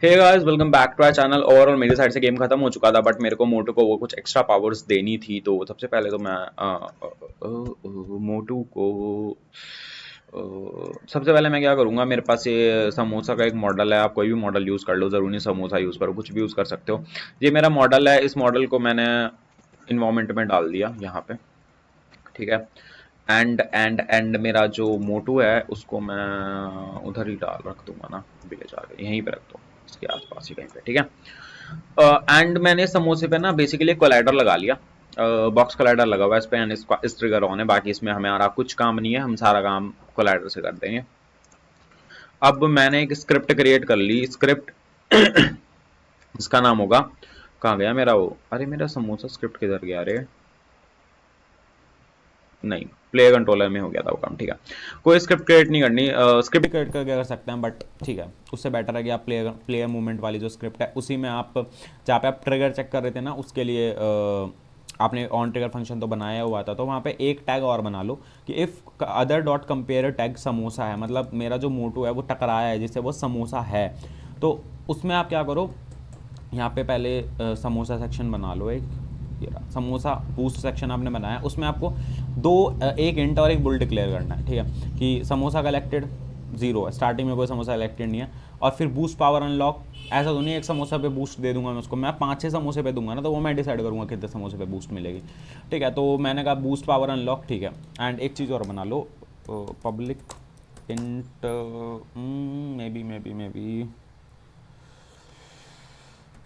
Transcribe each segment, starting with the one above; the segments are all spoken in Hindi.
Hey guys welcome back to our channel. Overall मेरी साइड से गेम खत्म हो चुका था, बट मेरे को मोटू को वो कुछ एक्स्ट्रा पावर्स देनी थी। तो सबसे पहले तो मैं मोटू को सबसे पहले मैं क्या करूँगा, मेरे पास ये समोसा का एक मॉडल है। आप कोई भी मॉडल यूज़ कर लो, ज़रूरी नहीं समोसा यूज़ करो, कुछ भी यूज़ कर सकते हो। ये मेरा मॉडल है, इस मॉडल को मैंने इन्वायरमेंट में डाल दिया यहाँ पे, ठीक है। एंड मेरा जो मोटू है उसको मैं उधर ही डाल रख दूंगा ना, अभी ले जाके यहीं पे रख दो, इसके आसपास ही कहीं पे, ठीक है। एंड मैंने समोसे पे ना बेसिकली कोलाइडर लगा लिया, बॉक्स कोलाइडर लगा हुआ है इस पे, एंड इस ट्रिगर ऑन है। बाकी इसमें हमारा कुछ काम नहीं है, हम सारा काम कोलाइडर से कर देंगे। अब मैंने एक स्क्रिप्ट क्रिएट कर ली, स्क्रिप्ट इसका नाम होगा, कहाँ गया मेरा वो, अरे मेरा समोसा स्क्रिप्ट किधर गया, अरे नहीं, प्ले कंट्रोलर में हो गया था वो काम, ठीक है। कोई स्क्रिप्ट क्रिएट नहीं करनी, स्क्रिप्ट क्रिएट करके कर सकते हैं, बट ठीक है, उससे बेटर है कि आप प्लेयर मूवमेंट वाली जो स्क्रिप्ट है उसी में आप, जहाँ पे आप ट्रिगर चेक कर रहे थे ना, उसके लिए आपने ऑन ट्रिगर फंक्शन तो बनाया हुआ था, तो वहाँ पे एक टैग और बना लो कि if other dot compare tag samosa है, मतलब मेरा जो मोटू है वो टकराया है जिससे वो समोसा है, तो उसमें आप क्या करो, यहाँ पे पहले समोसा सेक्शन बना लो एक, ये रहा समोसा बूस्ट सेक्शन आपने बनाया, उसमें आपको एक इंट और एक बुल डिक्लेयर करना है, ठीक है, कि समोसा कलेक्टेड 0 है, स्टार्टिंग में कोई समोसा कलेक्टेड नहीं है। और फिर बूस्ट पावर अनलॉक, ऐसा तो नहीं एक समोसा पे बूस्ट दे दूंगा मैं उसको, मैं 5-6 समोसे पे दूंगा ना, तो वो मैं डिसाइड करूंगा कितने समोसे पे बूस्ट मिलेगी, ठीक है। तो मैंने कहा बूस्ट पावर अनलॉक, ठीक है। एंड एक चीज़ और बना लो, पब्लिक इंट, may be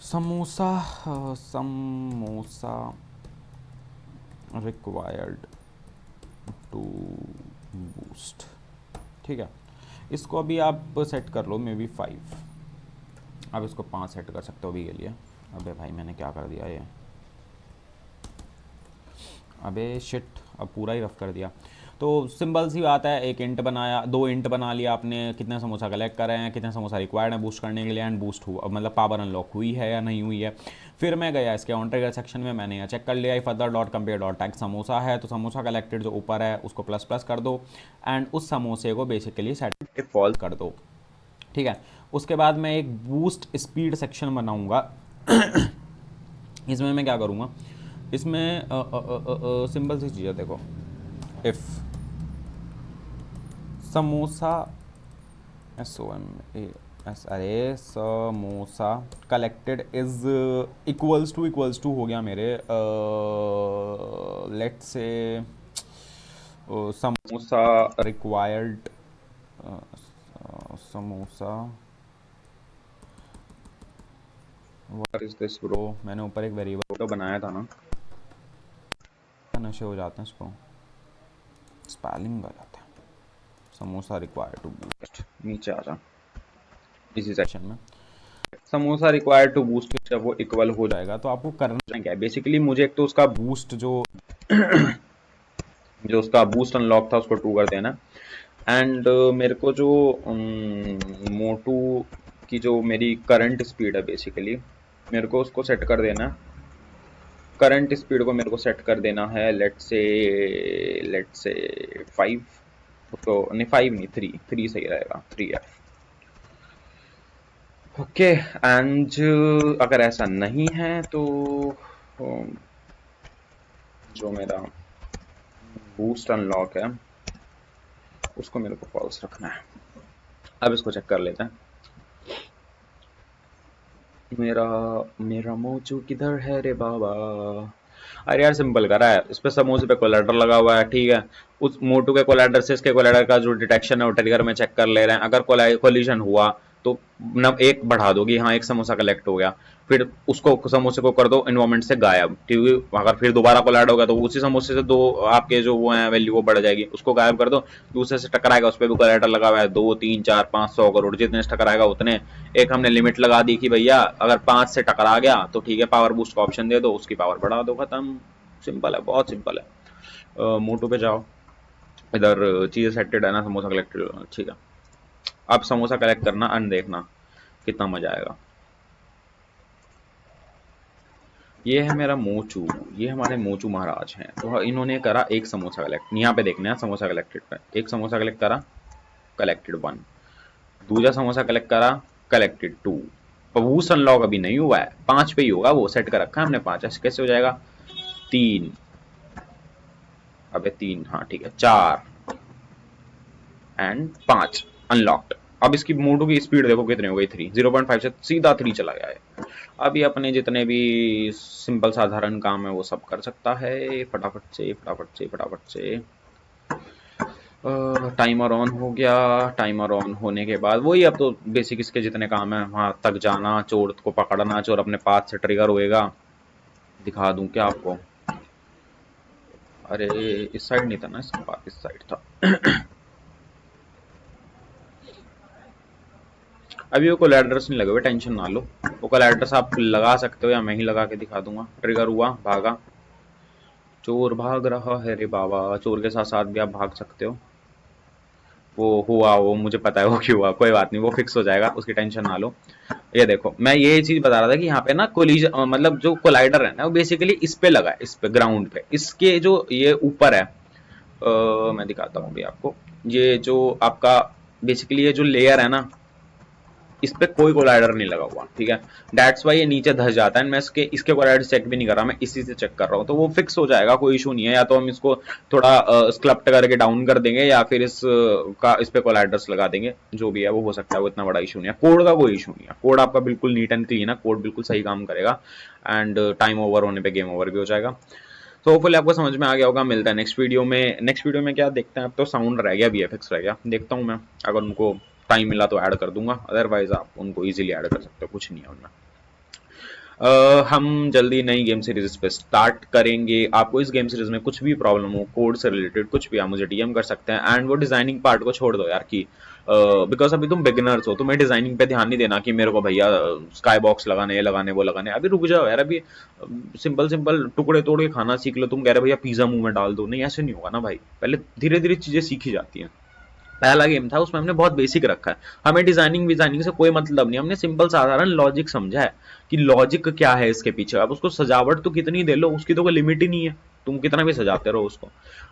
samosa, samosa required to boost, ठीक है। इसको अभी आप सेट कर लो मे बी 5, अब इसको 5 सेट कर सकते हो अभी के लिए। अबे भाई मैंने क्या कर दिया ये, अबे शिट, अब पूरा ही रफ कर दिया। तो सिंपल सी बात है, एक इंट बनाया, 2 इंट बना लिया आपने, कितने समोसा कलेक्ट कर रहे हैं, कितने समोसा रिक्वायर्ड है बूस्ट करने के लिए, एंड बूस्ट हुआ मतलब पावर अनलॉक हुई है या नहीं हुई है। फिर मैं गया इसके ऑन ट्रिगर सेक्शन में, मैंने यहाँ चेक कर लिया, if other dot compare dot tag samosa है, तो समोसा कलेक्टेड जो ऊपर है उसको प्लस प्लस कर दो, एंड उस समोसे को बेसिकली सेट फॉल्स कर दो, ठीक है। उसके बाद मैं एक बूस्ट स्पीड सेक्शन बनाऊंगा। इसमें मैं क्या करूँगा, इसमें सिंपल सी चीज़ है, देखो, इफ़ समोसा SOMAS, अरे samosa collected is equals to हो गया मेरे, let say samosa required, samosa, what is this bro, मैंने ऊपर एक वेरिएबल तो बनाया था ना, नशे हो जाते हैं इसको, स्पेलिंग गलत है, समोसा रिक्वायर्ड टू बूस्ट, नीचे आ जा इसी सेक्शन में, समोसा रिक्वायर्ड टू बूस्ट, जब वो इक्वल हो जाएगा तो आपको करना क्या है बेसिकली, मुझे एक तो उसका बूस्ट जो उसका बूस्ट अनलॉक था उसको 2 कर देना। एंड मेरे को जो मोटू की जो मेरी करंट स्पीड है बेसिकली, मेरे को उसको सेट कर देना, करंट स्पीड को मेरे को सेट कर देना है, लेट्स से 5, तो नहीं 5 नहीं, 3 सही रहेगा, 3F, ओके। एंड अगर ऐसा नहीं है तो जो मेरा बूस्ट अनलॉक है उसको मेरे को फॉल्स रखना है। अब इसको चेक कर लेते हैं, मेरा मेरा मोचू किधर है रे बाबा। अरे यार सिंपल करा है, इस पे समोसे पे कोलाइडर लगा हुआ है, ठीक है। उस मोटू के कोलाइडर से इसके कोलाइडर का जो डिटेक्शन है वो ट्रिगर में चेक कर ले रहे हैं, अगर कोलिजन हुआ तो न एक बढ़ा दोगी, हाँ एक समोसा कलेक्ट हो गया, फिर उसको समोसे को कर दो इन्वायरमेंट से गायब, ठीक है। अगर फिर दोबारा कोलाइड होगा तो उसी समोसे से 2 आपके जो वो हैं वैल्यू वो बढ़ जाएगी, उसको गायब कर दो, दूसरे से टकराएगा, उस पर भी कोलाइडर लगा हुआ है, 2 3 4 5 100 करोड़ जितने से टकराएगा उतने। एक हमने लिमिट लगा दी कि भैया अगर 5 से टकरा गया तो ठीक है, पावर बूस्ट का ऑप्शन दे दो, उसकी पावर बढ़ा दो, खत्म। सिंपल है, बहुत सिंपल है। मोटो पे जाओ, इधर चीज़ें सेटेड है ना, समोसा कलेक्टेड, ठीक है। अब समोसा कलेक्ट करना, अन देखना कितना मजा आएगा। ये है मेरा मोचू, ये हमारे मोचू महाराज हैं। तो इन्होंने करा एक समोसा कलेक्ट, यहाँ पे देखना है समोसा कलेक्टेड पे, एक समोसा कलेक्ट करा, कलेक्टेड 1, दूसरा समोसा कलेक्ट करा, कलेक्टेड 2, बूस्ट अनलॉक अभी नहीं हुआ है, 5 पे ही होगा, वो सेट कर रखा है हमने 5। ऐसे कैसे हो जाएगा? 3, अबे 3, हाँ ठीक है, 4 एंड 5 अनलॉक्ड। अब इसकी मोटो की स्पीड देखो कितनी हो गई, 3, 0.5 से सीधा 3 चला गया है। अभी अपने जितने भी सिंपल साधारण काम है वो सब कर सकता है फटाफट से फटाफट से फटाफट से। टाइमर ऑन हो गया। टाइमर ऑन होने के बाद वही, अब तो बेसिक इसके जितने काम है, वहां तक जाना, चोर को पकड़ना, चोर अपने पास से ट्रिगर होएगा। दिखा दूं क्या आपको? अरे इस साइड नहीं था ना इसका पास, इस साइड था। अभी वो कोलैडर्स नहीं लगे हुए, टेंशन ना लो। वो कोलैडर्स आप लगा सकते हो या मैं ही लगा के दिखा दूंगा। ट्रिगर हुआ, भागा, चोर भाग रहा है रे बाबा। चोर के साथ साथ भी आप भाग सकते हो। वो हुआ, वो मुझे पता है वो क्यों हुआ, कोई बात नहीं, वो फिक्स हो जाएगा, उसकी टेंशन ना लो। ये देखो, मैं ये चीज बता रहा था कि यहाँ पे ना कोलिजन, मतलब जो कोलाइडर है ना वो बेसिकली इस पे लगा है, इस पे ग्राउंड पे, इसके जो ये ऊपर है, मैं दिखाता हूँ अभी आपको। ये जो आपका बेसिकली ये जो लेयर है ना, इस पे कोई कोलाइडर नहीं लगा हुआ, ठीक है। दैट्स वाई ये नीचे धस जाता है। मैं इसके इसके कोलाइडर चेक भी नहीं कर रहा, मैं इसी से चेक कर रहा हूँ, तो वो फिक्स हो जाएगा, कोई इशू नहीं है। या तो हम इसको थोड़ा स्क्लप्ट करके डाउन कर देंगे, या फिर इस पे कोलाइडर्स लगा देंगे, जो भी है वो हो सकता है, वो इतना बड़ा इशू नहीं है। कोड का कोई इशू नहीं है, कोड आपका बिल्कुल नीट एंड क्लीन है, कोड बिल्कुल सही काम करेगा। एंड टाइम ओवर होने पे गेम ओवर भी हो जाएगा। तो होपफुली आपको समझ में आ गया होगा। मिलता है नेक्स्ट वीडियो में। नेक्स्ट वीडियो में क्या देखते हैं, अब तो साउंड रह गया, वीएफएक्स रह गया, देखता हूँ मैं। अगर उनको टाइम मिला तो ऐड कर दूंगा, अदरवाइज आप उनको इजीली ऐड कर सकते हो, कुछ नहीं है उनमें। हम जल्दी नई गेम सीरीज पे स्टार्ट करेंगे। आपको इस गेम सीरीज में कुछ भी प्रॉब्लम हो, कोड से रिलेटेड कुछ भी, आप मुझे डीएम कर सकते हैं। एंड वो डिजाइनिंग पार्ट को छोड़ दो यार, कि बिकॉज अभी तुम बिगिनर्स हो, तुम्हें डिजाइनिंग पे ध्यान नहीं देना कि मेरे को भैया स्काई बॉक्स लगाने, ये लगाने, वो लगाने। अभी रुक जाओ यार, अभी सिंपल सिंपल टुकड़े तोड़ के खाना सीख लो। तुम कह रहे भैया पिज्जा मुंह में डाल दो, नहीं ऐसे नहीं होगा ना भाई, पहले धीरे धीरे चीजें सीखी जाती हैं। पहला गेम था उसमें हमने बहुत बेसिक रखा है, हमें डिजाइनिंग विजाइनिंग से कोई मतलब नहीं, हमने सिंपल साधारण लॉजिक समझा है कि लॉजिक क्या है इसके पीछे। अब उसको सजावट तो कितनी दे लो, उसकी तो कोई लिमिट ही नहीं है, तुम कितना भी सजाते रहो उसको।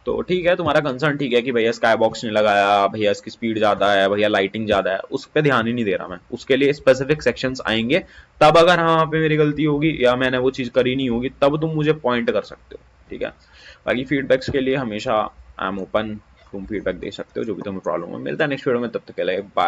तो ठीक है, तुम्हारा कंसर्न ठीक है कि भैया स्काई बॉक्स नहीं लगाया, भैया इसकी स्पीड ज्यादा है, भैया लाइटिंग ज्यादा है, उस पर ध्यान ही नहीं दे रहा मैं। उसके लिए स्पेसिफिक सेक्शंस आएंगे, तब अगर हाँ पे मेरी गलती होगी या मैंने वो चीज करी नहीं होगी, तब तुम मुझे पॉइंट कर सकते हो, ठीक है। बाकी फीडबैक्स के लिए हमेशा आई एम ओपन, तुम फीडबैक दे सकते हो, जो भी तुम्हें प्रॉब्लम हो। मिलता है नेक्स्ट वीडियो में, तब तक के लिए बाय।